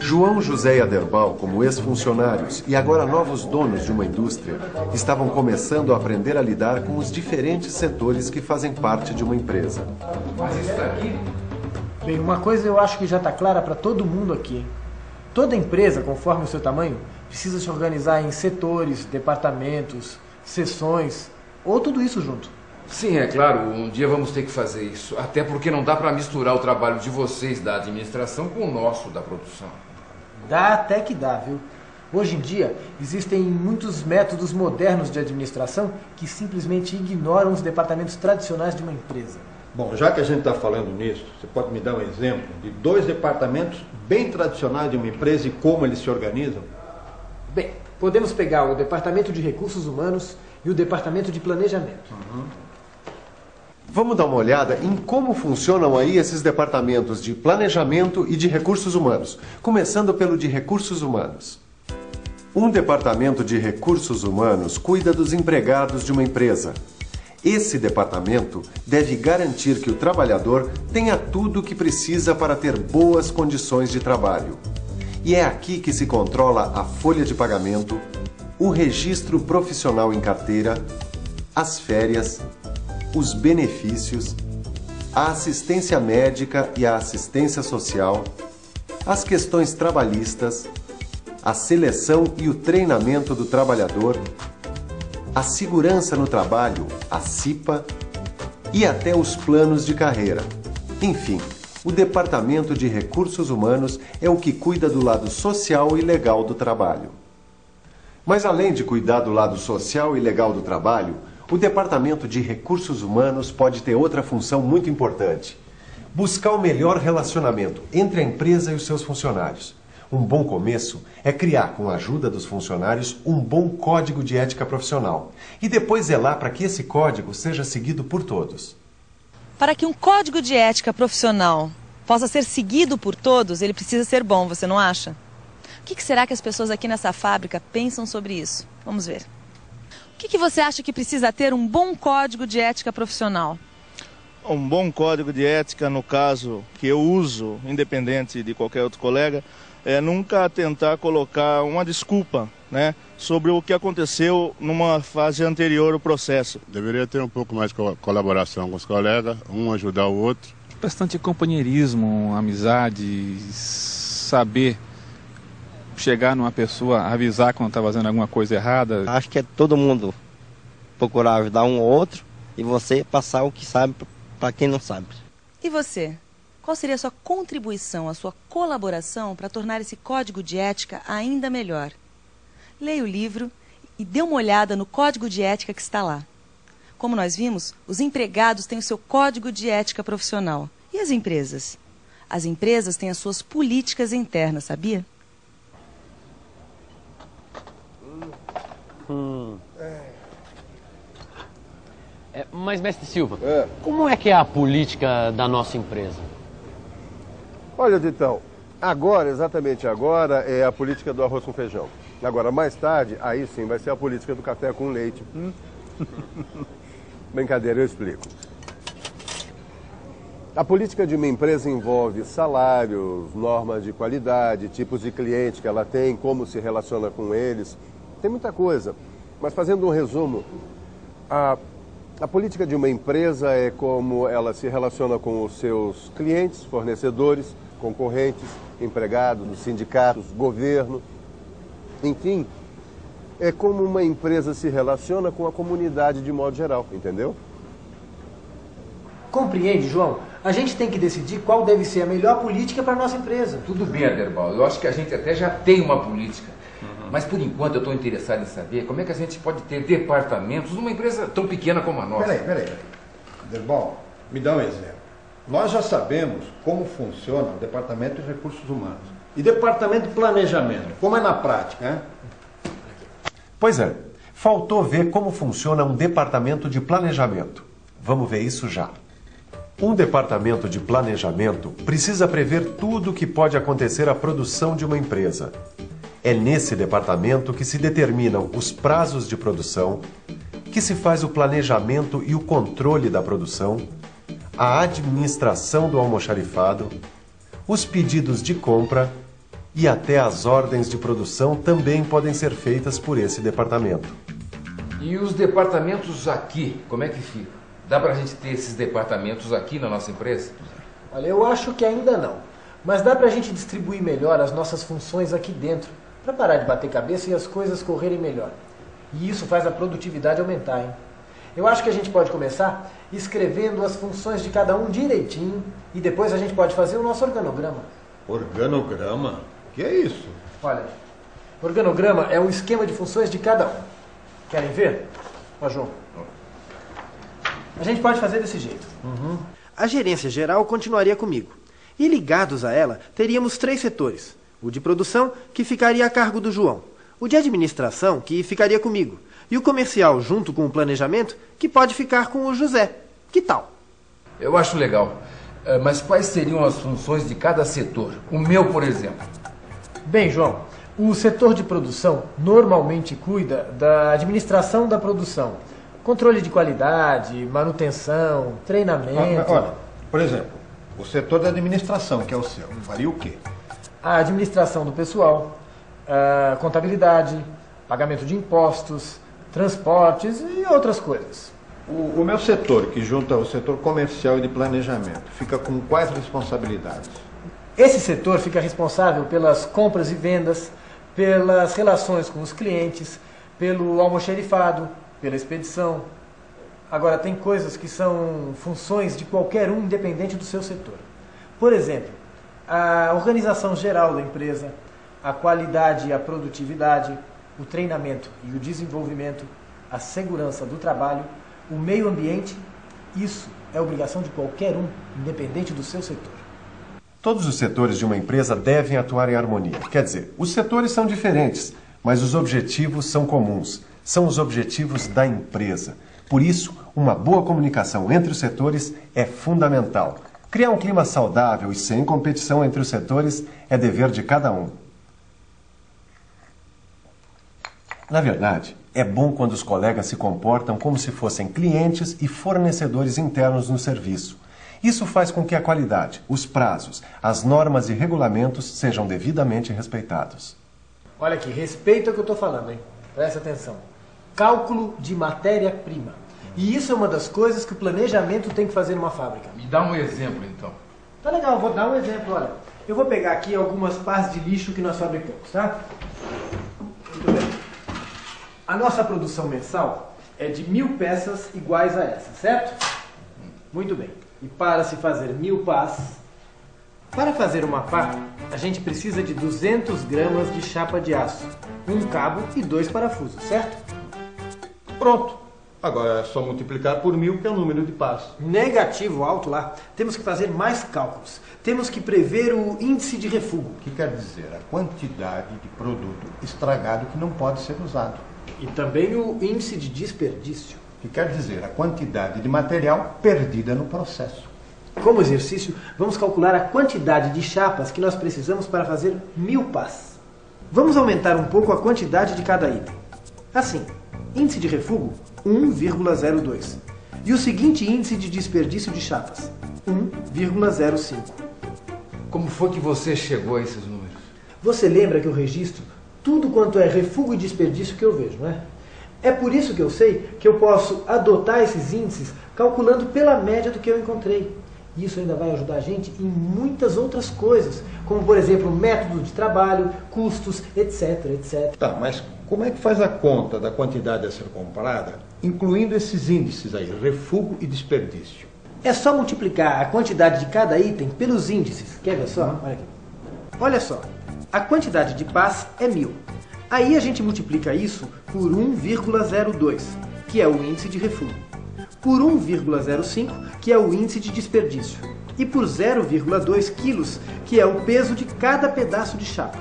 João José e Aderbal, como ex-funcionários e agora novos donos de uma indústria, estavam começando a aprender a lidar com os diferentes setores que fazem parte de uma empresa. Mas isso daqui... Bem, uma coisa eu acho que já está clara para todo mundo aqui. Toda empresa, conforme o seu tamanho, precisa se organizar em setores, departamentos, seções, ou tudo isso junto. Sim, é claro, um dia vamos ter que fazer isso. Até porque não dá para misturar o trabalho de vocês da administração com o nosso da produção. Dá até que dá, viu? Hoje em dia, existem muitos métodos modernos de administração que simplesmente ignoram os departamentos tradicionais de uma empresa. Bom, já que a gente está falando nisso, você pode me dar um exemplo de 2 departamentos bem tradicionais de uma empresa e como eles se organizam? Bem, podemos pegar o Departamento de Recursos Humanos e o Departamento de Planejamento. Vamos dar uma olhada em como funcionam aí esses departamentos de planejamento e de recursos humanos, começando pelo de recursos humanos. Um departamento de recursos humanos cuida dos empregados de uma empresa. Esse departamento deve garantir que o trabalhador tenha tudo o que precisa para ter boas condições de trabalho. E é aqui que se controla a folha de pagamento, o registro profissional em carteira, as férias, os benefícios, a assistência médica e a assistência social, as questões trabalhistas, a seleção e o treinamento do trabalhador, a segurança no trabalho, a CIPA, e até os planos de carreira. Enfim, o Departamento de Recursos Humanos é o que cuida do lado social e legal do trabalho. Mas além de cuidar do lado social e legal do trabalho, o Departamento de Recursos Humanos pode ter outra função muito importante: buscar o melhor relacionamento entre a empresa e os seus funcionários. Um bom começo é criar, com a ajuda dos funcionários, um bom código de ética profissional e depois zelar para que esse código seja seguido por todos. Para que um código de ética profissional possa ser seguido por todos, ele precisa ser bom, você não acha? O que será que as pessoas aqui nessa fábrica pensam sobre isso? Vamos ver. O que você acha que precisa ter um bom código de ética profissional? Um bom código de ética, no caso que eu uso, independente de qualquer outro colega, é nunca tentar colocar uma desculpa, né, sobre o que aconteceu numa fase anterior ao processo. Deveria ter um pouco mais de colaboração com os colegas, um ajudar o outro. Bastante companheirismo, amizade, saber chegar numa pessoa, avisar quando está fazendo alguma coisa errada. Acho que é todo mundo procurar ajudar um ou outro e você passar o que sabe para quem não sabe. E você? Qual seria a sua contribuição, a sua colaboração para tornar esse código de ética ainda melhor? Leia o livro e dê uma olhada no código de ética que está lá. Como nós vimos, os empregados têm o seu código de ética profissional. E as empresas? As empresas têm as suas políticas internas, sabia? Mas, mestre Silva, como é que é a política da nossa empresa? Olha, Ditão, agora, exatamente agora, é a política do arroz com feijão. Agora, mais tarde, aí sim, vai ser a política do café com leite. Brincadeira, eu explico. A política de uma empresa envolve salários, normas de qualidade, tipos de cliente que ela tem, como se relaciona com eles. Tem muita coisa. Mas fazendo um resumo, a política de uma empresa é como ela se relaciona com os seus clientes, fornecedores, concorrentes, empregados, sindicatos, governo. Enfim, é como uma empresa se relaciona com a comunidade de modo geral, entendeu? Compreende, João? A gente tem que decidir qual deve ser a melhor política para a nossa empresa. Tudo bem, Aderbal. Eu acho que a gente até já tem uma política. Mas por enquanto eu estou interessado em saber como é que a gente pode ter departamentos numa empresa tão pequena como a nossa. Peraí. Aderbal, me dá um exemplo. Nós já sabemos como funciona o Departamento de Recursos Humanos. E Departamento de Planejamento, como é na prática, hein? Pois é, faltou ver como funciona um departamento de planejamento. Vamos ver isso já. Um departamento de planejamento precisa prever tudo o que pode acontecer à produção de uma empresa. É nesse departamento que se determinam os prazos de produção, que se faz o planejamento e o controle da produção, a administração do almoxarifado, os pedidos de compra, E até as ordens de produção também podem ser feitas por esse departamento. E os departamentos aqui, como é que fica? Dá pra gente ter esses departamentos aqui na nossa empresa? Olha, eu acho que ainda não. Mas dá pra gente distribuir melhor as nossas funções aqui dentro, pra parar de bater cabeça e as coisas correrem melhor. E isso faz a produtividade aumentar, hein? Eu acho que a gente pode começar escrevendo as funções de cada um direitinho e depois a gente pode fazer o nosso organograma. Organograma? Que é isso? Olha, organograma é um esquema de funções de cada um. Querem ver? Ó, João. A gente pode fazer desse jeito. A gerência geral continuaria comigo. E ligados a ela, teríamos 3 setores. O de produção, que ficaria a cargo do João. O de administração, que ficaria comigo. E o comercial, junto com o planejamento, que pode ficar com o José. Que tal? Eu acho legal. Mas quais seriam as funções de cada setor? O meu, por exemplo. Bem, João, o setor de produção normalmente cuida da administração da produção. Controle de qualidade, manutenção, treinamento... Olha, por exemplo, o setor da administração, que é o seu, faria o quê? A administração do pessoal, a contabilidade, pagamento de impostos, transportes e outras coisas. O meu setor, que junta o setor comercial e de planejamento, fica com quais responsabilidades? Esse setor fica responsável pelas compras e vendas, pelas relações com os clientes, pelo almoxerifado, pela expedição. Agora, tem coisas que são funções de qualquer um, independente do seu setor. Por exemplo, a organização geral da empresa, a qualidade e a produtividade, o treinamento e o desenvolvimento, a segurança do trabalho, o meio ambiente. Isso é obrigação de qualquer um, independente do seu setor. Todos os setores de uma empresa devem atuar em harmonia. Quer dizer, os setores são diferentes, mas os objetivos são comuns. São os objetivos da empresa. Por isso, uma boa comunicação entre os setores é fundamental. Criar um clima saudável e sem competição entre os setores é dever de cada um. Na verdade, é bom quando os colegas se comportam como se fossem clientes e fornecedores internos no serviço. Isso faz com que a qualidade, os prazos, as normas e regulamentos sejam devidamente respeitados. Olha aqui, respeita o que eu estou falando, hein? Presta atenção. Cálculo de matéria-prima. E isso é uma das coisas que o planejamento tem que fazer numa fábrica. Me dá um exemplo, então. Tá legal, vou dar um exemplo, olha. Eu vou pegar aqui algumas pás de lixo que nós fabricamos, tá? Muito bem. A nossa produção mensal é de 1000 peças iguais a essa, certo? Muito bem. E para se fazer 1000 pás, para fazer uma pá, a gente precisa de 200 gramas de chapa de aço, um cabo e 2 parafusos, certo? Pronto. Agora é só multiplicar por 1000, que é o número de pás. Negativo alto lá. Temos que fazer mais cálculos. Temos que prever o índice de refúgio. Que quer dizer a quantidade de produto estragado que não pode ser usado. E também o índice de desperdício. Que quer dizer a quantidade de material perdida no processo. Como exercício, vamos calcular a quantidade de chapas que nós precisamos para fazer 1000 pás. Vamos aumentar um pouco a quantidade de cada item. Assim, índice de refúgio, 1,02. E o seguinte índice de desperdício de chapas, 1,05. Como foi que você chegou a esses números? Você lembra que eu registro tudo quanto é refúgio e desperdício que eu vejo, não é? É por isso que eu sei que eu posso adotar esses índices calculando pela média do que eu encontrei. Isso ainda vai ajudar a gente em muitas outras coisas, como, por exemplo, método de trabalho, custos, etc, etc. Tá, mas como é que faz a conta da quantidade a ser comprada, incluindo esses índices aí, refúgio e desperdício? É só multiplicar a quantidade de cada item pelos índices. Quer ver só? Olha aqui. Olha só, a quantidade de pás é 1000. Aí a gente multiplica isso por 1,02, que é o índice de refúgio, por 1,05, que é o índice de desperdício, e por 0,2 quilos, que é o peso de cada pedaço de chapa.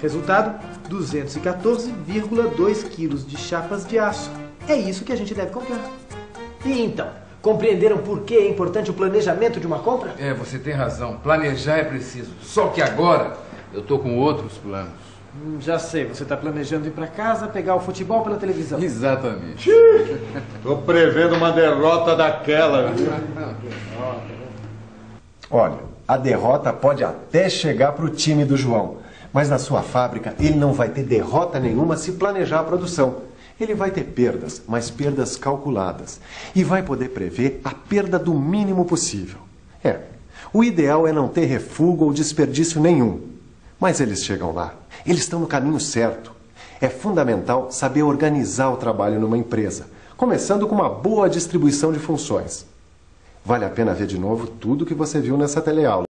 Resultado, 214,2 quilos de chapas de aço. É isso que a gente deve comprar. E então, compreenderam por que é importante o planejamento de uma compra? É, você tem razão. Planejar é preciso. Só que agora eu tô com outros planos. Já sei, você está planejando ir para casa, pegar o futebol pela televisão. Exatamente. Tô prevendo uma derrota daquela, viu? Olha, a derrota pode até chegar para o time do João, Mas na sua fábrica, ele não vai ter derrota nenhuma se planejar a produção. Ele vai ter perdas, mas perdas calculadas. E vai poder prever a perda do mínimo possível. O ideal é não ter refúgio ou desperdício nenhum. Mas eles chegam lá. Eles estão no caminho certo. É fundamental saber organizar o trabalho numa empresa, começando com uma boa distribuição de funções. Vale a pena ver de novo tudo que você viu nessa teleaula.